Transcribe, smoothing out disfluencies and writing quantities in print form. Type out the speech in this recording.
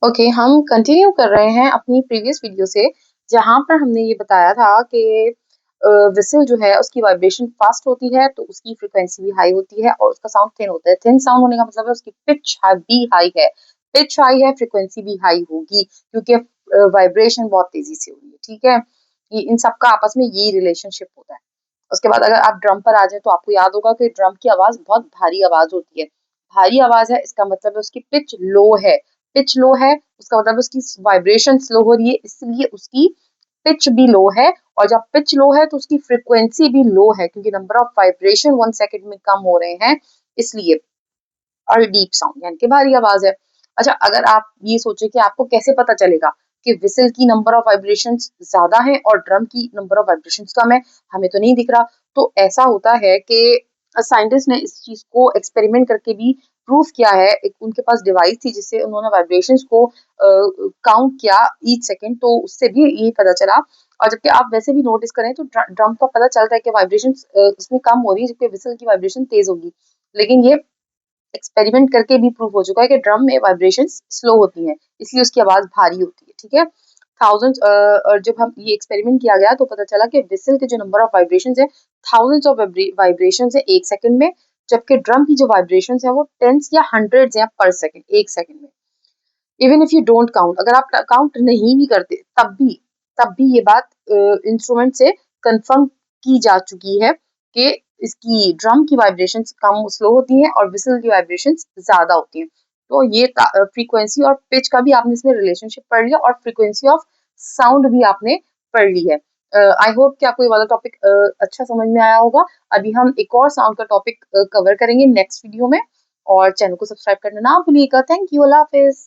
Okay, हम continue कर रहे हैं अपनी प्रीवियस वीडियो से, जहाँ पर हमने ये बताया था कि व्हिसल जो है उसकी वाइब्रेशन फास्ट होती है तो उसकी फ्रीक्वेंसी भी हाई होती है और उसका साउंड थिन होता है। थिन साउंड होने का मतलब है उसकी पिच भी हाई है। पिच हाई है, फ्रीक्वेंसी भी हाई होगी क्योंकि वाइब्रेशन बहुत तेजी से हो रही है। ठीक है, ये इन सब का आपस में ये रिलेशनशिप होता है। उसके बाद अगर आप ड्रम पर आ जाए तो आपको याद होगा कि ड्रम की आवाज बहुत भारी आवाज होती है। भारी आवाज है, इसका मतलब है उसकी पिच लो है। पिच लो है उसका मतलब उसकी वाइब्रेशन स्लो हो रही है, इसलिए उसकी पिच भी लो है। और जब पिच लो है तो उसकी फ्रीक्वेंसी भी लो है क्योंकि नंबर ऑफ वाइब्रेशन 1 सेकेंड में कम हो रहे हैं इसलिए। और डीप साउंड यानी कि भारी आवाज है। अच्छा, अगर आप ये सोचे कि आपको कैसे पता चलेगा कि विसल की नंबर ऑफ वाइब्रेशंस ज्यादा है और ड्रम की नंबर ऑफ वाइब्रेशंस कम है, हमें तो नहीं दिख रहा। तो ऐसा होता है कि साइंटिस्ट ने इस चीज को एक्सपेरिमेंट करके भी प्रूव किया है। एक उनके पास डिवाइस थी जिससे उन्होंने वाइब्रेशंस को काउंट किया ईच सेकेंड, तो उससे भी यही पता चला। और जबकि आप वैसे भी नोटिस करें तो ड्रम का पता चलता है कि वाइब्रेशन उसमें कम हो रही है जबकि विसल की वाइब्रेशन तेज होगी। लेकिन ये एक्सपेरिमेंट करके भी प्रूव हो चुका है कि ड्रम में वाइब्रेशंस स्लो होती हैं, इसलिए उसकी आवाज भारी होती है। ठीक है, थाउजेंड्स। और जब हम ये एक्सपेरिमेंट किया गया तो पता चला कि विसल के जो नंबर ऑफ वाइब्रेशंस है, थाउजेंड्स ऑफ वाइब्रेशंस है 1 सेकंड में, जबकि ड्रम की जो वाइब्रेशंस है वो टेंस या हंड्रेड्स या पर सेकंड 1 सेकंड में। Even if you don't count, अगर आप काउंट नहीं भी करते तब भी ये बात इंस्ट्रूमेंट से कंफर्म की जा चुकी है कि इसकी ड्रम की वाइब्रेशंस कम स्लो होती हैं और विसल की वाइब्रेशंस ज्यादा होती हैं। तो ये फ्रीक्वेंसी और पिच का भी आपने इसमें रिलेशनशिप पढ़ लिया और फ्रीक्वेंसी ऑफ साउंड भी आपने पढ़ ली है। आई होप कि आपको ये वाला टॉपिक अच्छा समझ में आया होगा। अभी हम एक और साउंड का टॉपिक कवर करेंगे नेक्स्ट वीडियो में। और चैनल को सब्सक्राइब करना ना भूलिएगा। Thank you, Allah Hafiz.